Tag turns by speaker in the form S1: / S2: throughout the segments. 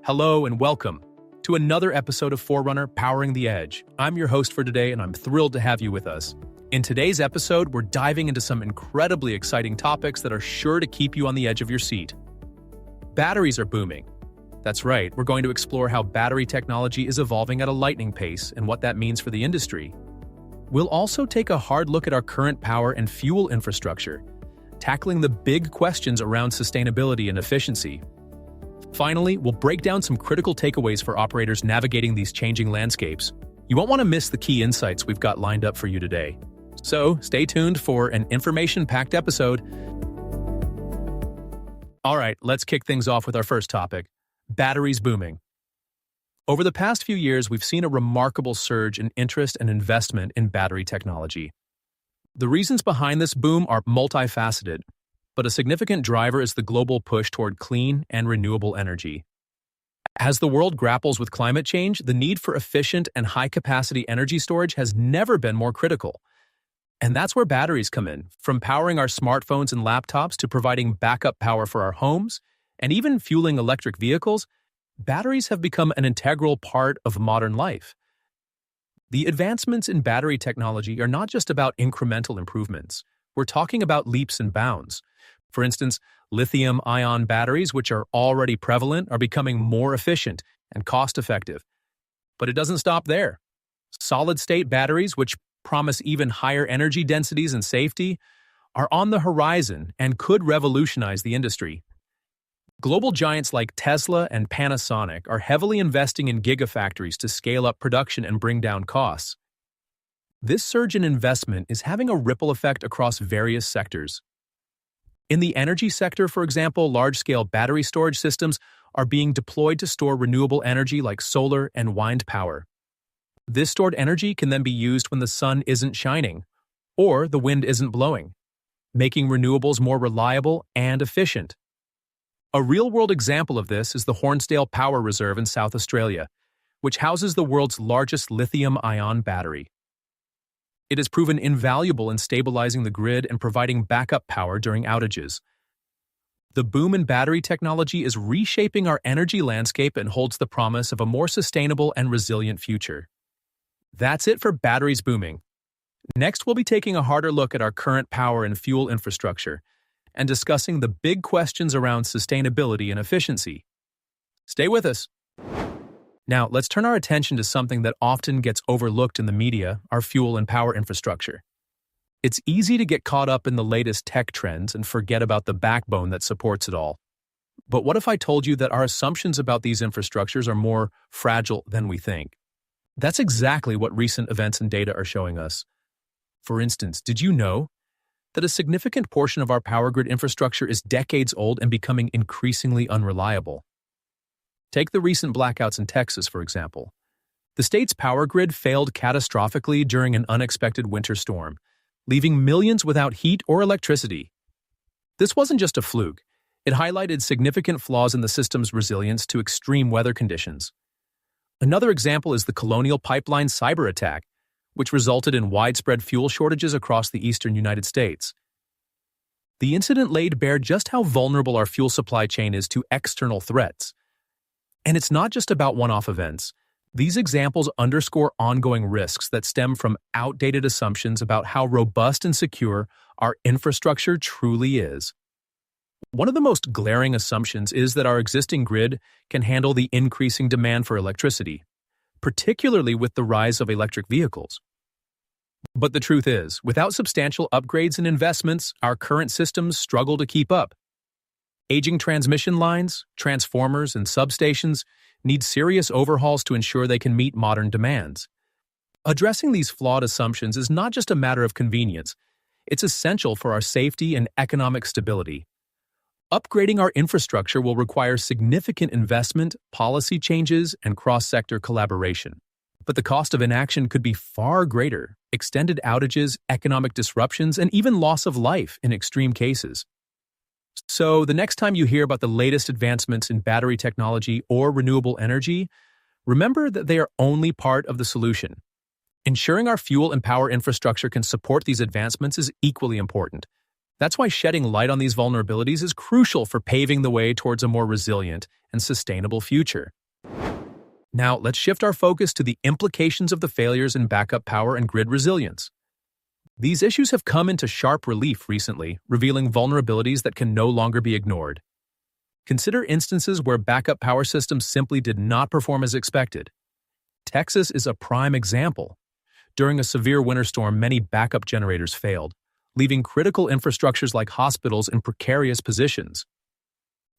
S1: Hello and welcome to another episode of Forerunner Powering the Edge. I'm your host for today and I'm thrilled to have you with us. In today's episode, we're diving into some incredibly exciting topics that are sure to keep you on the edge of your seat. Batteries are booming. That's right, we're going to explore how battery technology is evolving at a lightning pace and what that means for the industry. We'll also take a hard look at our current power and fuel infrastructure, tackling the big questions around sustainability and efficiency. Finally, we'll break down some critical takeaways for operators navigating these changing landscapes. You won't want to miss the key insights we've got lined up for you today. So, stay tuned for an information-packed episode. All right, let's kick things off with our first topic: batteries booming. Over the past few years, we've seen a remarkable surge in interest and investment in battery technology. The reasons behind this boom are multifaceted, but a significant driver is the global push toward clean and renewable energy. As the world grapples with climate change, the need for efficient and high-capacity energy storage has never been more critical. And that's where batteries come in, from powering our smartphones and laptops to providing backup power for our homes, and even fueling electric vehicles. Batteries have become an integral part of modern life. The advancements in battery technology are not just about incremental improvements. We're talking about leaps and bounds. For instance, lithium-ion batteries, which are already prevalent, are becoming more efficient and cost-effective. But it doesn't stop there. Solid-state batteries, which promise even higher energy densities and safety, are on the horizon and could revolutionize the industry. Global giants like Tesla and Panasonic are heavily investing in gigafactories to scale up production and bring down costs. This surge in investment is having a ripple effect across various sectors. In the energy sector, for example, large-scale battery storage systems are being deployed to store renewable energy like solar and wind power. This stored energy can then be used when the sun isn't shining or the wind isn't blowing, making renewables more reliable and efficient. A real-world example of this is the Hornsdale Power Reserve in South Australia, which houses the world's largest lithium-ion battery. It has proven invaluable in stabilizing the grid and providing backup power during outages. The boom in battery technology is reshaping our energy landscape and holds the promise of a more sustainable and resilient future. That's it for batteries booming. Next, we'll be taking a harder look at our current power and fuel infrastructure and discussing the big questions around sustainability and efficiency. Stay with us. Now, let's turn our attention to something that often gets overlooked in the media: our fuel and power infrastructure. It's easy to get caught up in the latest tech trends and forget about the backbone that supports it all. But what if I told you that our assumptions about these infrastructures are more fragile than we think? That's exactly what recent events and data are showing us. For instance, did you know that a significant portion of our power grid infrastructure is decades old and becoming increasingly unreliable? Take the recent blackouts in Texas, for example. The state's power grid failed catastrophically during an unexpected winter storm, leaving millions without heat or electricity. This wasn't just a fluke. It highlighted significant flaws in the system's resilience to extreme weather conditions. Another example is the Colonial Pipeline cyber attack, which resulted in widespread fuel shortages across the eastern United States. The incident laid bare just how vulnerable our fuel supply chain is to external threats. And it's not just about one-off events. These examples underscore ongoing risks that stem from outdated assumptions about how robust and secure our infrastructure truly is. One of the most glaring assumptions is that our existing grid can handle the increasing demand for electricity, particularly with the rise of electric vehicles. But the truth is, without substantial upgrades and investments, our current systems struggle to keep up. Aging transmission lines, transformers, and substations need serious overhauls to ensure they can meet modern demands. Addressing these flawed assumptions is not just a matter of convenience, it's essential for our safety and economic stability. Upgrading our infrastructure will require significant investment, policy changes, and cross-sector collaboration. But the cost of inaction could be far greater: extended outages, economic disruptions, and even loss of life in extreme cases. So, the next time you hear about the latest advancements in battery technology or renewable energy, remember that they are only part of the solution. Ensuring our fuel and power infrastructure can support these advancements is equally important. That's why shedding light on these vulnerabilities is crucial for paving the way towards a more resilient and sustainable future. Now, let's shift our focus to the implications of the failures in backup power and grid resilience. These issues have come into sharp relief recently, revealing vulnerabilities that can no longer be ignored. Consider instances where backup power systems simply did not perform as expected. Texas is a prime example. During a severe winter storm, many backup generators failed, leaving critical infrastructures like hospitals in precarious positions.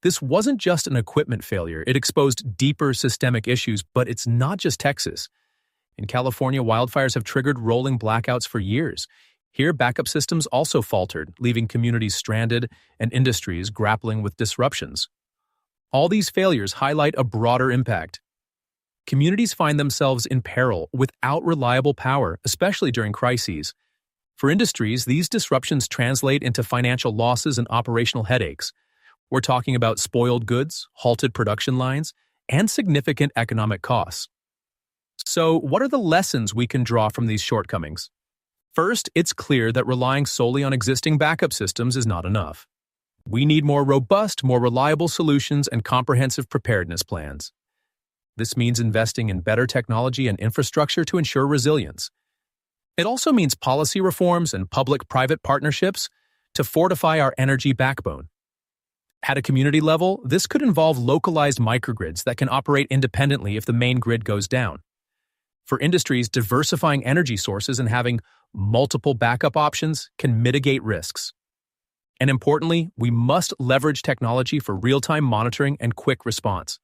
S1: This wasn't just an equipment failure, it exposed deeper systemic issues, but it's not just Texas. In California, wildfires have triggered rolling blackouts for years. Here, backup systems also faltered, leaving communities stranded and industries grappling with disruptions. All these failures highlight a broader impact. Communities find themselves in peril without reliable power, especially during crises. For industries, these disruptions translate into financial losses and operational headaches. We're talking about spoiled goods, halted production lines, and significant economic costs. So, what are the lessons we can draw from these shortcomings? First, it's clear that relying solely on existing backup systems is not enough. We need more robust, more reliable solutions and comprehensive preparedness plans. This means investing in better technology and infrastructure to ensure resilience. It also means policy reforms and public-private partnerships to fortify our energy backbone. At a community level, this could involve localized microgrids that can operate independently if the main grid goes down. For industries, diversifying energy sources and having multiple backup options can mitigate risks. And importantly, we must leverage technology for real-time monitoring and quick response.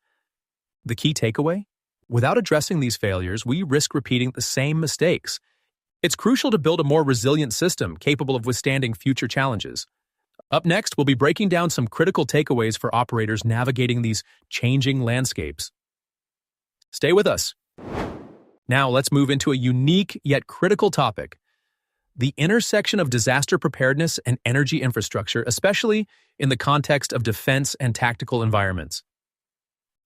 S1: The key takeaway? Without addressing these failures, we risk repeating the same mistakes. It's crucial to build a more resilient system capable of withstanding future challenges. Up next, we'll be breaking down some critical takeaways for operators navigating these changing landscapes. Stay with us. Now, let's move into a unique yet critical topic: the intersection of disaster preparedness and energy infrastructure, especially in the context of defense and tactical environments.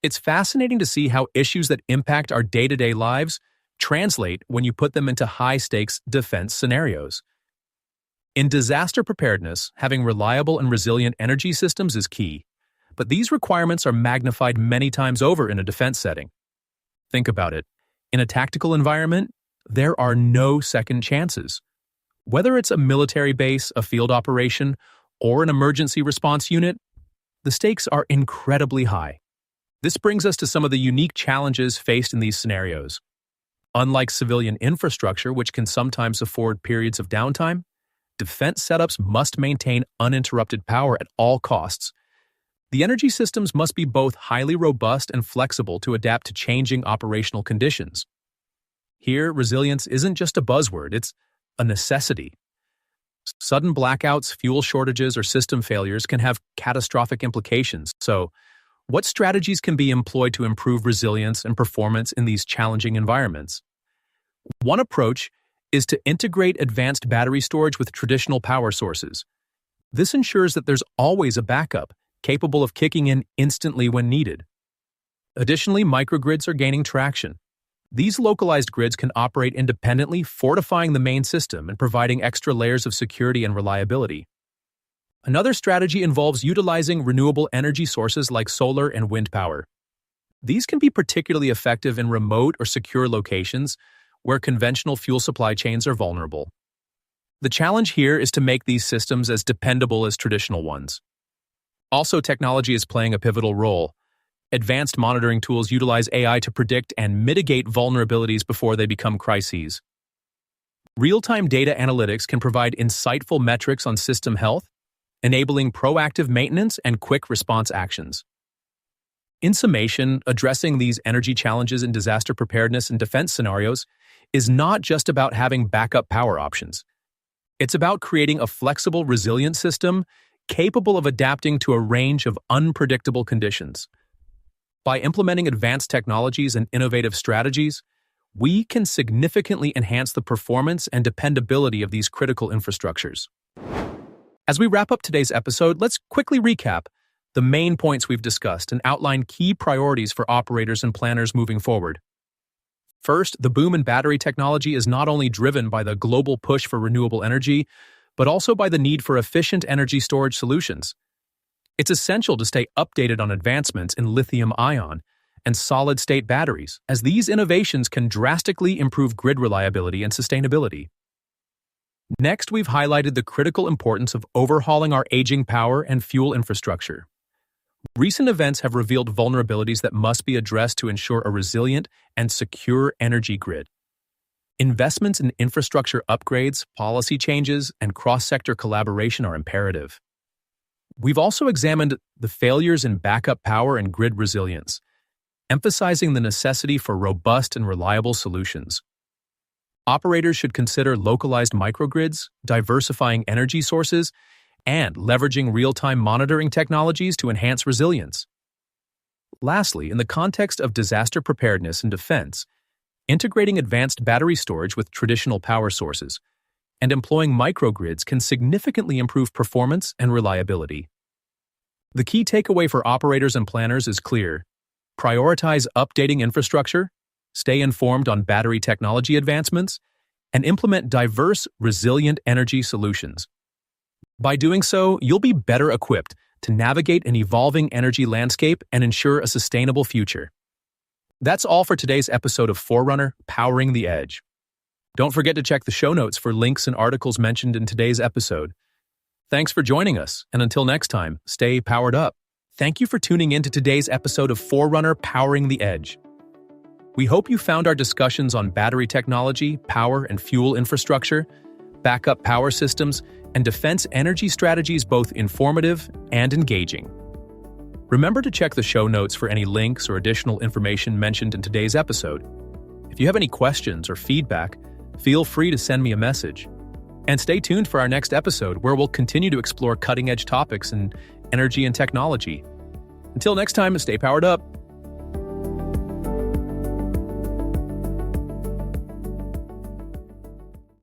S1: It's fascinating to see how issues that impact our day-to-day lives translate when you put them into high-stakes defense scenarios. In disaster preparedness, having reliable and resilient energy systems is key, but these requirements are magnified many times over in a defense setting. Think about it. In a tactical environment, there are no second chances. Whether it's a military base, a field operation, or an emergency response unit, the stakes are incredibly high. This brings us to some of the unique challenges faced in these scenarios. Unlike civilian infrastructure, which can sometimes afford periods of downtime, defense setups must maintain uninterrupted power at all costs. The energy systems must be both highly robust and flexible to adapt to changing operational conditions. Here, resilience isn't just a buzzword, it's a necessity. Sudden blackouts, fuel shortages, or system failures can have catastrophic implications. So, what strategies can be employed to improve resilience and performance in these challenging environments? One approach is to integrate advanced battery storage with traditional power sources. This ensures that there's always a backup, capable of kicking in instantly when needed. Additionally, microgrids are gaining traction. These localized grids can operate independently, fortifying the main system and providing extra layers of security and reliability. Another strategy involves utilizing renewable energy sources like solar and wind power. These can be particularly effective in remote or secure locations where conventional fuel supply chains are vulnerable. The challenge here is to make these systems as dependable as traditional ones. Also, technology is playing a pivotal role. Advanced monitoring tools utilize AI to predict and mitigate vulnerabilities before they become crises. Real-time data analytics can provide insightful metrics on system health, enabling proactive maintenance and quick response actions. In summation, addressing these energy challenges in disaster preparedness and defense scenarios is not just about having backup power options. It's about creating a flexible, resilient system capable of adapting to a range of unpredictable conditions. By implementing advanced technologies and innovative strategies, we can significantly enhance the performance and dependability of these critical infrastructures. As we wrap up today's episode, let's quickly recap the main points we've discussed and outline key priorities for operators and planners moving forward. First, the boom in battery technology is not only driven by the global push for renewable energy, but also by the need for efficient energy storage solutions. It's essential to stay updated on advancements in lithium-ion, and solid-state batteries, as these innovations can drastically improve grid reliability and sustainability. Next, we've highlighted the critical importance of overhauling our aging power and fuel infrastructure. Recent events have revealed vulnerabilities that must be addressed to ensure a resilient and secure energy grid. Investments in infrastructure upgrades, policy changes, and cross-sector collaboration are imperative. We've also examined the failures in backup power and grid resilience, emphasizing the necessity for robust and reliable solutions. Operators should consider localized microgrids, diversifying energy sources, and leveraging real-time monitoring technologies to enhance resilience. Lastly, in the context of disaster preparedness and defense, integrating advanced battery storage with traditional power sources and employing microgrids can significantly improve performance and reliability. The key takeaway for operators and planners is clear: prioritize updating infrastructure, stay informed on battery technology advancements, and implement diverse, resilient energy solutions. By doing so, you'll be better equipped to navigate an evolving energy landscape and ensure a sustainable future. That's all for today's episode of Forerunner, Powering the Edge. Don't forget to check the show notes for links and articles mentioned in today's episode. Thanks for joining us, and until next time, stay powered up. Thank you for tuning in to today's episode of Forerunner, Powering the Edge. We hope you found our discussions on battery technology, power and fuel infrastructure, backup power systems, and defense energy strategies both informative and engaging. Remember to check the show notes for any links or additional information mentioned in today's episode. If you have any questions or feedback, feel free to send me a message. And stay tuned for our next episode, where we'll continue to explore cutting-edge topics in energy and technology. Until next time, stay powered up.